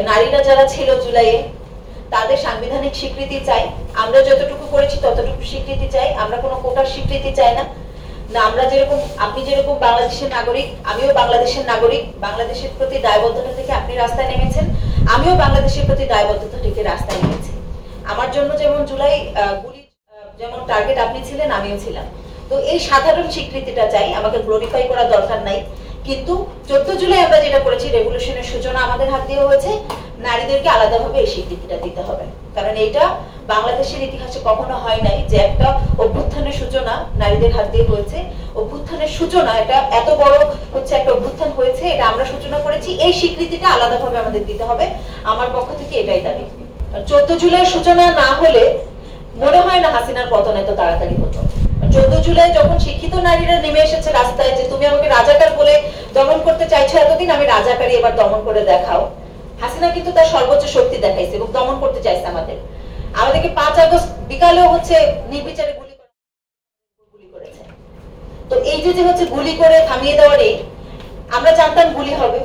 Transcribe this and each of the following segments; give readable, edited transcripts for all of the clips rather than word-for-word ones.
নারীরা যারা ছিল জুলাইয়ে তাদের সাংবিধানিক স্বীকৃতি চাই। আমরা যতটুকু করেছি ততটুকু স্বীকৃতি চাই। আমরা কোনো কোটার স্বীকৃতি চাই না। না, আমরা যেরকম, আপনি যেরকম বাংলাদেশের নাগরিক, আমিও বাংলাদেশের নাগরিক। বাংলাদেশের প্রতি দায়বদ্ধতা থেকে আপনি রাস্তায় নেমেছেন, আমিও বাংলাদেশের প্রতি দায়বদ্ধতা থেকে রাস্তায় নেমেছি। আমার জন্য যেমন জুলাই গুলি যেমন টার্গেট আপনি ছিলেন, আমিও ছিলাম। তো এই সাধারণ স্বীকৃতিটা চাই, আমাকে গ্লোরিফাই করা দরকার নাই। কিন্তু 14 জুলাই আমরা যেটা করেছি, রেভলিউশনের সূচনা আমাদের হাত দিয়ে হয়েছে, নারীদেরকে আলাদাভাবে এই স্বীকৃতিটা দিতে হবে। কারণ এটা বাংলাদেশের ইতিহাসে কখনো হয় নাই যে একটা অভ্যুত্থানের সূচনা নারীদের হাত দিয়ে হয়েছে। অভ্যুত্থানের সূচনা, এটা এত বড় হচ্ছে একটা অভ্যুত্থান হয়েছে, এটা আমরা সূচনা করেছি, এই স্বীকৃতিটা আলাদাভাবে আমাদের দিতে হবে। আমার পক্ষ থেকে এটাই দাবি। 14 জুলাইয়ের সূচনা না হলে মনে হয় না হাসিনার পতন এত তাড়াতাড়ি হতো। 14 জুলাই যখন শিক্ষিত নারীরা নেমে এসেছে রাস্তায় যে তুমি আমাকে রাজাকার বলে দমন করতে চাইছো এতদিন, আমি রাজাকারী এবার দমন করে দেখাও, হাসিনা কিন্তু তার সর্বোচ্চ শক্তি দেখাইছে এবং দমন করতে চাইছে আমাদেরকে 5 আগস্ট বিকালেও হচ্ছে নির্বিচারে গুলি করেছে। তো এই যে হচ্ছে গুলি করে থামিয়ে দেওয়ার, এই আমরা জানতাম গুলি হবে,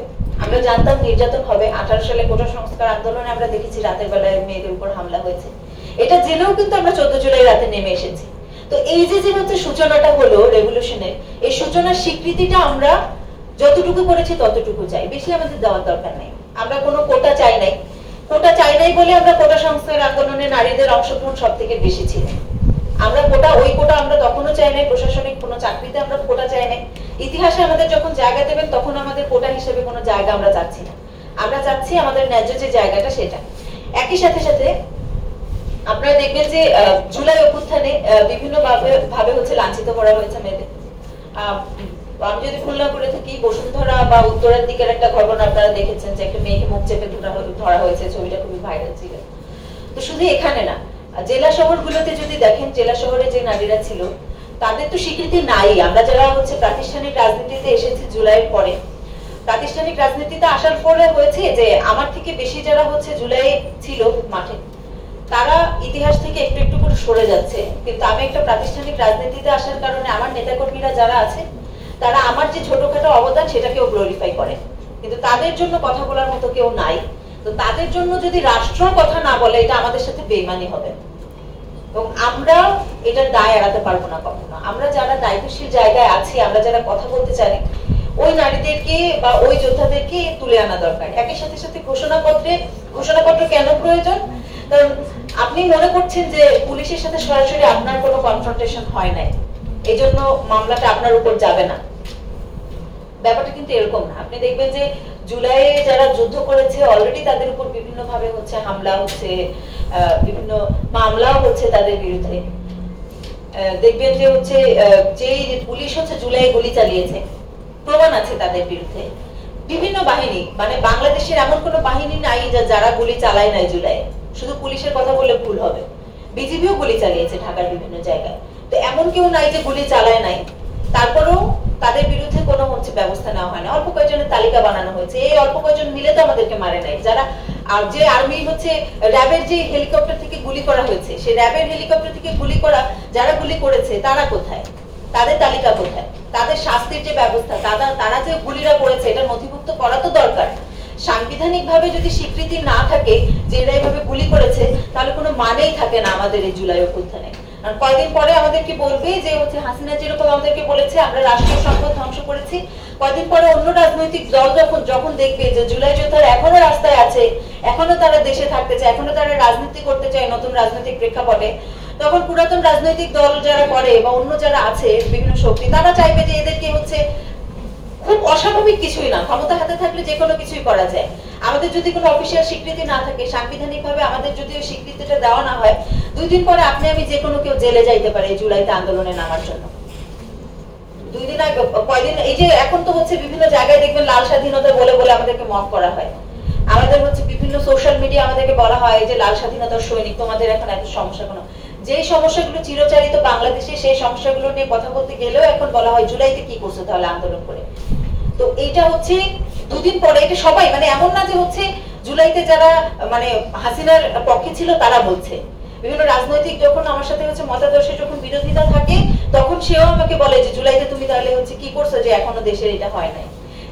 আমরা জানতাম নির্যাতন হবে। 18 সালে কোটা সংস্কার আন্দোলনে আমরা দেখেছি রাতের বেলায় মেয়েদের উপর হামলা হয়েছে, এটা জেনেও কিন্তু আমরা 14 জুলাই রাতে নেমে এসেছি। তো এই যে হচ্ছে সূচনাটা হলো রেভলিউশনের, এই সূচনার স্বীকৃতিটা আমরা যতটুকু করেছি ততটুকু চাই, বেশি আমাদের দেওয়ার দরকার নেই। আমরা কোনো কোটা চাই নাই, কোটা চাই নাই বলে আমরা কোটা সংস্কার আন্দোলনে নারীদের অংশগ্রহণ সব থেকে বেশি ছিল। আমরা ওই কোটা আমরা তখনও চাই নাই, প্রশাসনিক কোনো চাকরিতে আমরা কোটা চাই নাই। ইতিহাসে আমাদের যখন জায়গা দেবেন তখন আমাদের কোটা হিসেবে কোনো জায়গা আমরা চাচ্ছি না, আমরা চাচ্ছি আমাদের ন্যায্য যে জায়গাটা সেটা। একই সাথে সাথে আপনারা দেখবেন যে জুলাই অভ্যুত্থানে বিভিন্ন ভাবে হচ্ছে লাঞ্ছিত করা হয়েছে মেয়েদের। আমি যদি ভুল না করে থাকি, বসুন্ধরা বা উত্তরের দিকের একটা ঘটনা আপনারা দেখেছেন যে একটা মেয়েকে মুখ চেপে ধরা হয়েছে, ছবিটা খুবই ভাইরাল ছিল। তো শুধু এখানে না, জেলা শহরগুলোতে যদি দেখেন, জেলা শহরে যে নারীরা ছিল তাদের তো স্বীকৃতি নাই। আমরা যারা হচ্ছে প্রাতিষ্ঠানিক রাজনীতিতে এসেছি জুলাইয়ের পরে, প্রাতিষ্ঠানিক রাজনীতিতে আসার পরে হয়েছে যে আমার থেকে বেশি যারা হচ্ছে জুলাই ছিল মাঠে, তারা ইতিহাস থেকে একটু একটু করে সরে যাচ্ছে। কিন্তু আমি একটা প্রাতিষ্ঠানিক রাজনীতিতে আসার কারণে আমার নেতাকর্মীরা যারা আছে তারা আমার যে ছোটখাটো অবদান সেটাকেও গ্লোরিফাই করে, কিন্তু তাদের জন্য কথা বলার মতো কেউ নাই। তো তাদের জন্য যদি রাষ্ট্র কথা না বলে, এটা আমাদের সাথে বেইমানি হবে এবং আমরা এটার দায় এড়াতে পারবো না কখনো। আমরা যারা দায়িত্বশীল জায়গায় আছি, আমরা যারা কথা বলতে চাই, ওই নারীদেরকে বা ওই যোদ্ধাদেরকে তুলে আনা দরকার। একই সাথে সাথে ঘোষণাপত্র কেন প্রয়োজন? কারণ আপনি মনে করছেন যে পুলিশের সাথে সরাসরি আপনার কোনো কনফ্রন্টেশন হয় নাই, এই জন্য মামলাটা আপনার উপর যাবে না। ব্যাপারটা কিন্তু এরকম না। আপনি দেখবেন যে জুলাইয়ে যারা যুদ্ধ করেছে অলরেডি তাদের উপর বিভিন্ন ভাবে হচ্ছে হামলা হচ্ছে, বিভিন্ন মামলাও হচ্ছে তাদের বিরুদ্ধে। দেখবেন যে হচ্ছে যে পুলিশ হচ্ছে জুলাই গুলি চালিয়েছে, প্রমাণ আছে তাদের বিরুদ্ধে। বিভিন্ন বাহিনী, মানে বাংলাদেশের এমন কোনো বাহিনী নাই যারা গুলি চালায় নাই জুলাই। শুধু পুলিশের কথা বললে ভুল হবে, বিজিবিও গুলি চালিয়েছে ঢাকার বিভিন্ন জায়গায়। তো এমন কেউ নাই যে গুলি চালায় নাই, তারপরেও তাদের বিরুদ্ধে কোনো হচ্ছে ব্যবস্থা নেওয়া হয় না। অল্প কয়েকজনের তালিকা বানানো হয়েছে, এই অল্প কয়েকজন মিলে তো আমাদেরকে মারে নাই। যারা যে আর্মি হচ্ছে র্যাবের যে হেলিকপ্টার থেকে গুলি করা হয়েছে, সেই র্যাবের হেলিকপ্টার থেকে গুলি করা যারা গুলি করেছে তারা কোথায়, তাদের তালিকা কোথায়, তাদের শাস্তির যে ব্যবস্থা, তারা যে গুলিরা করেছে এটা নথিভুক্ত করা তো দরকার। সাংবিধানিক ভাবে যদি স্বীকৃতি না থাকে যে এরা এইভাবে গুলি করেছে, তাহলে কোনো মানেই থাকে না আমাদের এই জুলাই অভ্যুত্থানে। আর কয়েকদিন পরে আমাদেরকে বলবে যে হচ্ছে হাসিনা যেরকম আমাদেরকে বলেছে আমরা রাষ্ট্রীয় সম্পদ ধ্বংস করেছি, কয়েকদিন পরে অন্য রাজনৈতিক দল যখন দেখবে যে জুলাই যোদ্ধারা এখনো রাস্তায় আছে, এখনো তারা দেশে থাকতে চায়, এখনো তারা রাজনীতি করতে চায় নতুন রাজনৈতিক প্রেক্ষাপটে, তখন পুরাতন রাজনৈতিক দল যারা করে বা অন্য যারা আছে বিভিন্ন শক্তি, তারা চাইবে যে এদেরকে হচ্ছে খুব অস্বাভাবিক কিছুই না, ক্ষমতা হাতে থাকলে যে কোনো কিছুই করা যায়। আমাদের যদি কোনো অফিসিয়াল স্বীকৃতি না থাকে, সাংবিধানিক ভাবে আমাদের যদি ওই স্বীকৃতিটা দেওয়া না হয়, 2 দিন পরে আপনি আমি যে কোনো কেউ জেলে যাইতে পারে এই জুলাইতে আন্দোলনে নামার জন্য। 2 দিন আগে কয়দিন এই যে এখন তো হচ্ছে বিভিন্ন জায়গায় দেখবেন লাল স্বাধীনতা বলে বলে আমাদেরকে মক করা হয়, আমাদের হচ্ছে বিভিন্ন সোশ্যাল মিডিয়া আমাদেরকে বলা হয় যে লাল স্বাধীনতার সৈনিক, তোমাদের এখন এত সমস্যা কোনো। যে সমস্যাগুলো চিরচারিত বাংলাদেশে, সেই সমস্যাগুলো নিয়ে কথা বলতে গেলেও এখন বলা হয় জুলাইতে কি করছে তাহলে আন্দোলন করে। তো এইটা হচ্ছে 2 দিন পরে, এটা সবাই, মানে এমন না যে হচ্ছে জুলাইতে যারা মানে হাসিনার পক্ষে ছিল তারা বলছে, বিভিন্ন রাজনৈতিক যখন আমার সাথে হচ্ছে মতাদর্শে যখন বিরোধিতা থাকে তখন সেও আমাকে বলে যে জুলাইতে তুমি তাহলে হচ্ছে কি করছো যে এখনো দেশের এটা হয় নাই।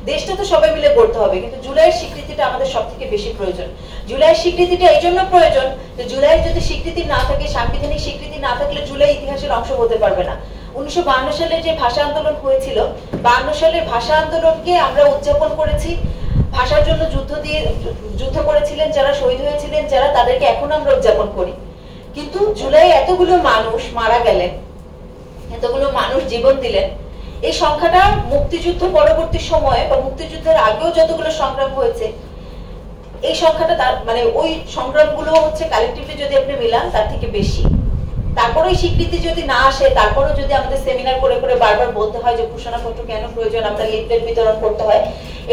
দেশটা তো সবাই মিলে গড়তে হবে, কিন্তু জুলাইয়ের স্বীকৃতিটা আমাদের সব থেকে বেশি প্রয়োজন। জুলাইয়ের স্বীকৃতিটা এই জন্য প্রয়োজন যে জুলাইয়ের যদি স্বীকৃতি না থাকে, সাংবিধানিক স্বীকৃতি না থাকলে জুলাই ইতিহাসের অংশ হতে পারবে না। 1952 সালে যে ভাষা আন্দোলন হয়েছিল, 52 সালের ভাষা আন্দোলনকে আমরা উদযাপন করেছি, ভাষার জন্য যুদ্ধ করেছিলেন যারা, শহীদ হয়েছিলেন যারা, তাদেরকে এখন আমরা উদযাপন করি। কিন্তু জুলাই এতগুলো মানুষ মারা গেলেন, এতগুলো মানুষ জীবন দিলেন, এই সংখ্যাটা মুক্তিযুদ্ধ পরবর্তী সময়ে বা মুক্তিযুদ্ধের আগেও যতগুলো সংগ্রাম হয়েছে, এই সংখ্যাটা তার মানে ওই সংগ্রামগুলো হচ্ছে কালেক্টিভলি যদি আপনি মিলান তার থেকে বেশি। তারপরে স্বীকৃতি যদি না আসে, তারপরেও যদি আমাদের সেমিনার করে করে বারবার বলতে হয় যে ঘোষণাপত্র কেন প্রয়োজন, আমরা লিফলেট বিতরণ করতে হয়,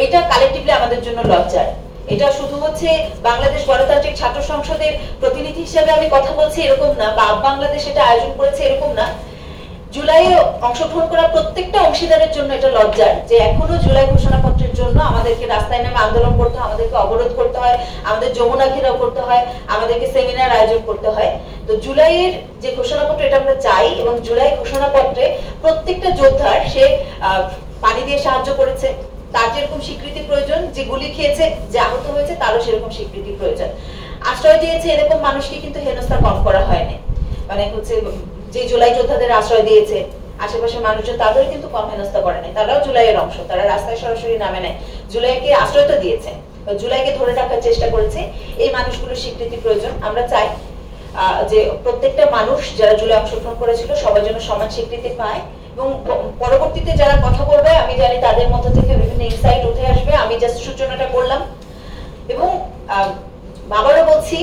এটা কালেক্টিভলি আমাদের জন্য লজ্জার। এটা শুধু হচ্ছে বাংলাদেশ গণতান্ত্রিক ছাত্র সংসদের প্রতিনিধি হিসেবে আমি কথা বলছি এরকম না, বা বাংলাদেশ এটা আয়োজন করেছে এরকম না। জুলাইয়ে অংশগ্রহণ করা প্রত্যেকটা অংশীদারের জন্য এটা লজ্জার যে এখনো জুলাই ঘোষণাপত্রের জন্য আমাদেরকে রাস্তায় নেমে আন্দোলন করতে হয়, আমাদেরকে অবরোধ করতে হয়, আমাদের যমুনা ঘেরাও করতে হয়, আমাদেরকে সেমিনার আয়োজন করতে হয়। তো জুলাইয়ের যে ঘোষণাপত্র এটা আমরা চাই, এবং জুলাই ঘোষণাপত্রে প্রত্যেকটা যোদ্ধার সে পানি দিয়ে সাহায্য করেছে, তার যেরকম স্বীকৃতি প্রয়োজন, যে গুলি খেয়েছে, যে আহত হয়েছে তারও সেরকম স্বীকৃতি প্রয়োজন। আশ্রয় দিয়েছে এরকম মানুষকে কিন্তু হেনস্থা কম করা হয়নি, মানে হচ্ছে যে জুলাই যোদ্ধাদের আশ্রয় দিয়েছে আশেপাশের মানুষজন তাদের কিন্তু কম হেনস্থা করে নাই, তারাও জুলাইয়ের অংশ, তারা রাস্তায় সরাসরি নামে নাই, জুলাইকে আশ্রয় তো দিয়েছে, জুলাইকে ধরে রাখার চেষ্টা করেছে। এই মানুষগুলোর স্বীকৃতি প্রয়োজন। আমরা চাই যে প্রত্যেকটা মানুষ যারা জুলাই অংশগ্রহণ করেছিল সবার জন্য সমান স্বীকৃতি পায়, এবং পরবর্তীতে যারা কথা বলবে আমি জানি তাদের মধ্যে থেকে বিভিন্ন ইনসাইট উঠে আসবে। আমি জাস্ট সূচনাটা করলাম, এবং আবারও বলছি